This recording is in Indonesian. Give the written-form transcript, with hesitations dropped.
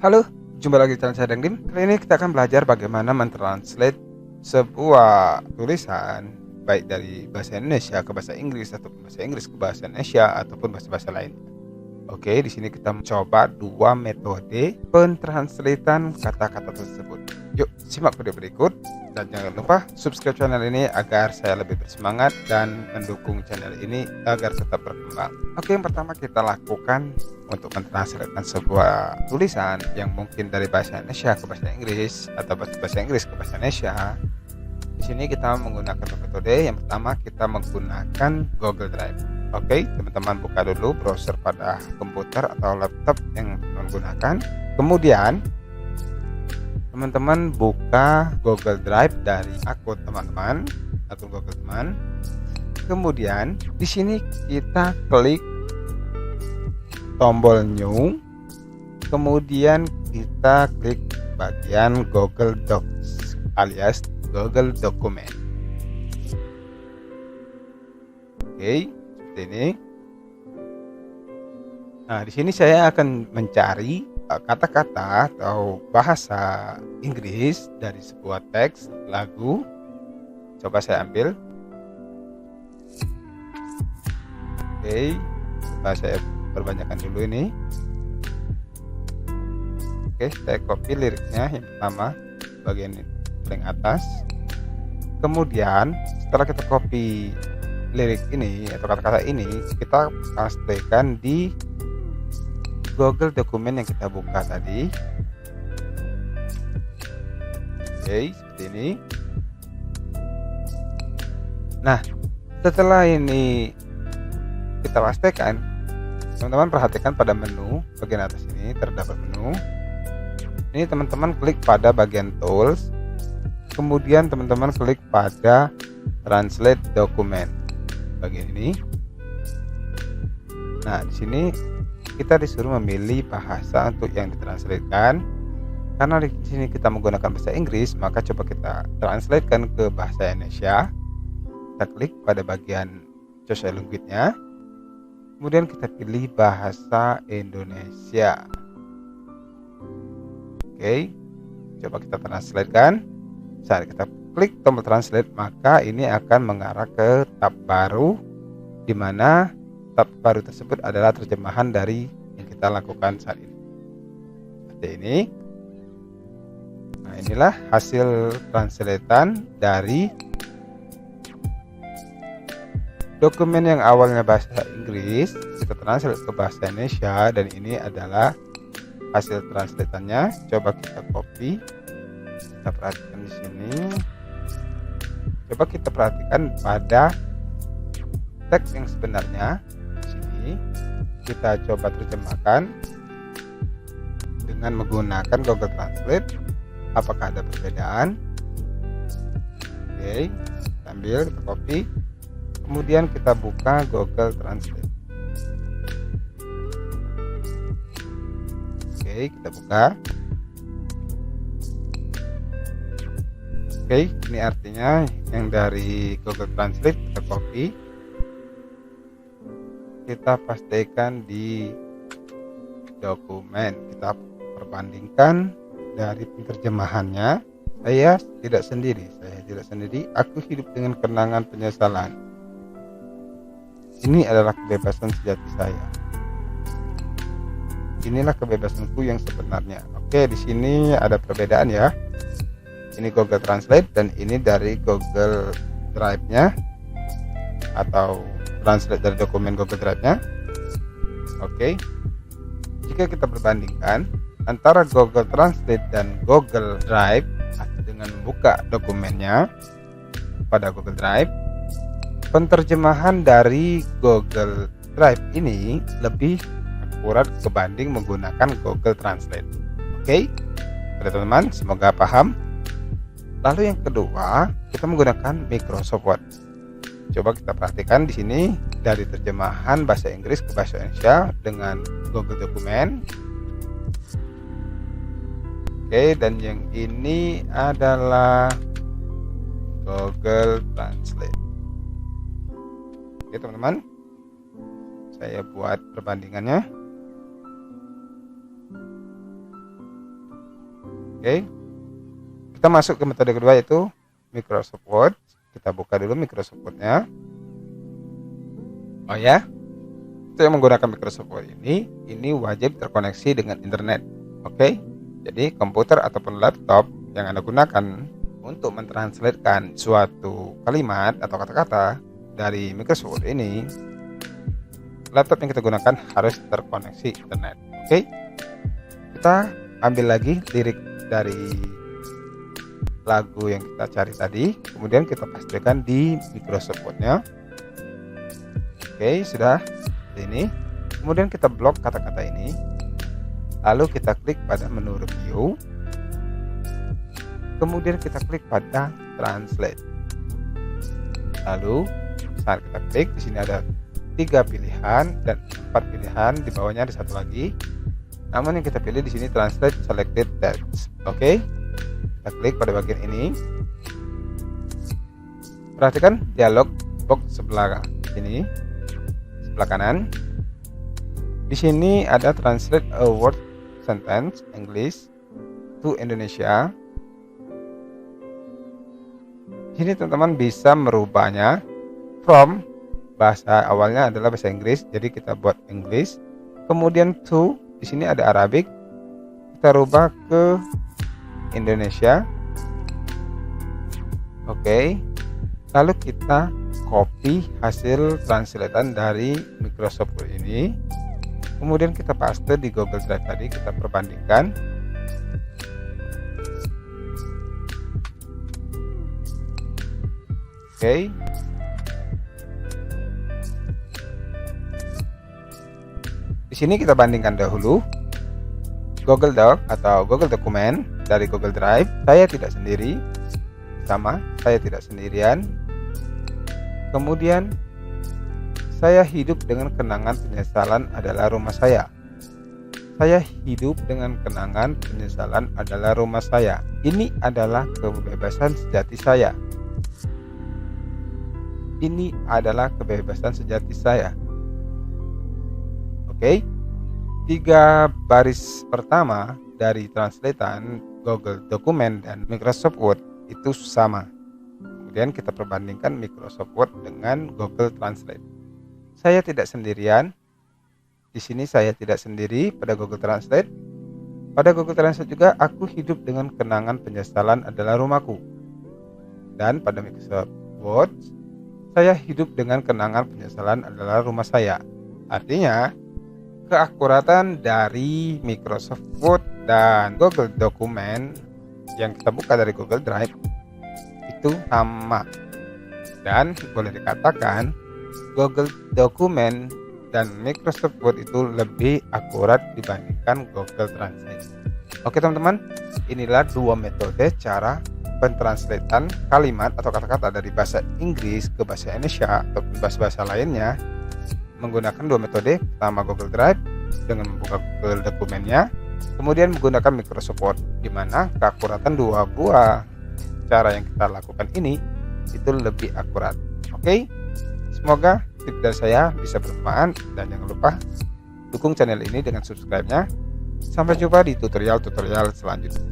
Halo, jumpa lagi di channel saya Dangdim. Kali ini kita akan belajar bagaimana mentranslate sebuah tulisan baik dari bahasa Indonesia ke bahasa Inggris ataupun bahasa Inggris ke bahasa Indonesia ataupun bahasa-bahasa lain. Oke, di sini kita mencoba dua metode pentranslatean kata-kata tersebut. Yuk, simak video berikut dan jangan lupa subscribe channel ini agar saya lebih bersemangat dan mendukung channel ini agar tetap berkembang. Oke, yang pertama kita lakukan untuk mentranslatekan sebuah tulisan yang mungkin dari bahasa Indonesia ke bahasa Inggris atau bahasa Inggris ke bahasa Indonesia. Di sini kita menggunakan metode yang pertama, kita menggunakan Google Drive. Oke, teman-teman buka dulu browser pada komputer atau laptop yang menggunakan. Kemudian teman-teman buka Google Drive dari akun teman-teman atau Google teman. Kemudian di sini kita klik tombol new. Kemudian kita klik bagian Google Docs alias Google Dokumen. Oke, seperti ini. Nah, di sini saya akan mencari kata-kata atau bahasa Inggris dari sebuah teks lagu. Coba saya ambil. Oke, coba saya perbanyakkan dulu ini. Oke, saya copy liriknya yang pertama bagian paling atas. Kemudian setelah kita copy lirik ini atau kata-kata ini, kita pastekan di Google Dokumen yang kita buka tadi. Oke, seperti ini. Nah, setelah ini kita pastekan, teman-teman perhatikan pada menu bagian atas ini terdapat menu. Ini teman-teman klik pada bagian tools, kemudian teman-teman klik pada translate dokumen bagian ini. Nah, di sini kita disuruh memilih bahasa untuk yang ditranslatekan. Karena di sini kita menggunakan bahasa Inggris, maka coba kita translatekan ke bahasa Indonesia. Kita klik pada bagian choose language-nya. Kemudian kita pilih bahasa Indonesia. Oke, coba kita translatekan. Saat kita klik tombol translate, maka ini akan mengarah ke tab baru, di mana tab baru tersebut adalah terjemahan dari yang kita lakukan saat ini. Seperti ini. Nah, inilah hasil translatean dari dokumen yang awalnya bahasa Inggris kita translate ke bahasa Indonesia, dan ini adalah hasil translatannya. Coba kita copy, kita perhatikan di sini. Coba kita perhatikan pada teks yang sebenarnya. Di sini kita coba terjemahkan dengan menggunakan Google Translate. Apakah ada perbedaan? Oke, kita ambil, kita copy. Kemudian kita buka Google Translate. Oke, kita buka. Oke, ini artinya yang dari Google Translate kita copy, kita pastikan di dokumen, kita perbandingkan dari penerjemahannya. Saya tidak sendiri, aku hidup dengan kenangan penyesalan. Ini adalah kebebasan sejati saya. Inilah kebebasanku yang sebenarnya. Oke, di sini ada perbedaan ya. Ini Google Translate dan ini dari Google Drive-nya atau translate dari dokumen Google Drive-nya. Oke. Jika kita perbandingkan antara Google Translate dan Google Drive dengan membuka dokumennya pada Google Drive, penterjemahan dari Google Drive ini lebih akurat kebanding menggunakan Google Translate. Oke, teman-teman, semoga paham. Lalu yang kedua, kita menggunakan Microsoft Word. Coba kita perhatikan di sini dari terjemahan bahasa Inggris ke bahasa Indonesia dengan Google Dokumen. Oke, dan yang ini adalah Google Translate. Oke, teman-teman, saya buat perbandingannya. Oke, kita masuk ke metode kedua, yaitu Microsoft Word. Kita buka dulu Microsoft Word-nya. Oh ya, untuk yang menggunakan Microsoft Word ini wajib terkoneksi dengan internet. Oke, jadi komputer ataupun laptop yang Anda gunakan untuk mentranslatekan suatu kalimat atau kata-kata dari Microsoft Word ini, laptop yang kita gunakan harus terkoneksi internet. Oke, kita ambil lagi lirik dari lagu yang kita cari tadi, kemudian kita pastikan di Microsoft Word-nya. Oke, sudah seperti ini. Kemudian kita blok kata-kata ini, lalu kita klik pada menu review, kemudian kita klik pada translate. Lalu saat kita klik, di sini ada 3 pilihan dan 4 pilihan, di bawahnya ada 1 lagi. Namun yang kita pilih di sini translate selected text. Oke, kita klik pada bagian ini. Perhatikan dialog box sebelah sini, sebelah kanan. Di sini ada translate a word sentence English to Indonesia. Di sini teman-teman bisa merubahnya from bahasa awalnya adalah bahasa Inggris, jadi kita buat English. Kemudian to, di sini ada Arabic, kita rubah ke Indonesia. Oke, lalu kita copy hasil translatean dari Microsoft Word ini, kemudian kita paste di Google Drive tadi, kita perbandingkan. Oke, di sini kita bandingkan dahulu Google Doc atau Google Dokumen dari Google Drive. Saya tidak sendiri, sama, saya tidak sendirian. Kemudian saya hidup dengan kenangan penyesalan adalah rumah saya. Saya hidup dengan kenangan penyesalan adalah rumah saya. Ini adalah kebebasan sejati saya. Ini adalah kebebasan sejati saya. Oke, 3 baris pertama dari translatean Google Dokumen dan Microsoft Word itu sama. Kemudian kita perbandingkan Microsoft Word dengan Google Translate. Saya tidak sendirian. Di sini saya tidak sendiri pada Google Translate. Pada Google Translate juga, aku hidup dengan kenangan penyesalan adalah rumahku. Dan pada Microsoft Word, saya hidup dengan kenangan penyesalan adalah rumah saya. Artinya, keakuratan dari Microsoft Word dan Google Dokumen yang kita buka dari Google Drive itu sama. Dan boleh dikatakan Google Dokumen dan Microsoft Word itu lebih akurat dibandingkan Google Translate. Oke teman-teman, inilah 2 metode cara pentranslatean kalimat atau kata-kata dari bahasa Inggris ke bahasa Indonesia ataupun bahasa-bahasa lainnya menggunakan 2 metode. Pertama Google Drive dengan membuka Google Dokumennya, kemudian menggunakan Microsoft Word, di mana keakuratan 2 buah cara yang kita lakukan ini itu lebih akurat. Oke, semoga tips dari saya bisa bermanfaat, dan jangan lupa dukung channel ini dengan subscribe-nya. Sampai jumpa di tutorial-tutorial selanjutnya.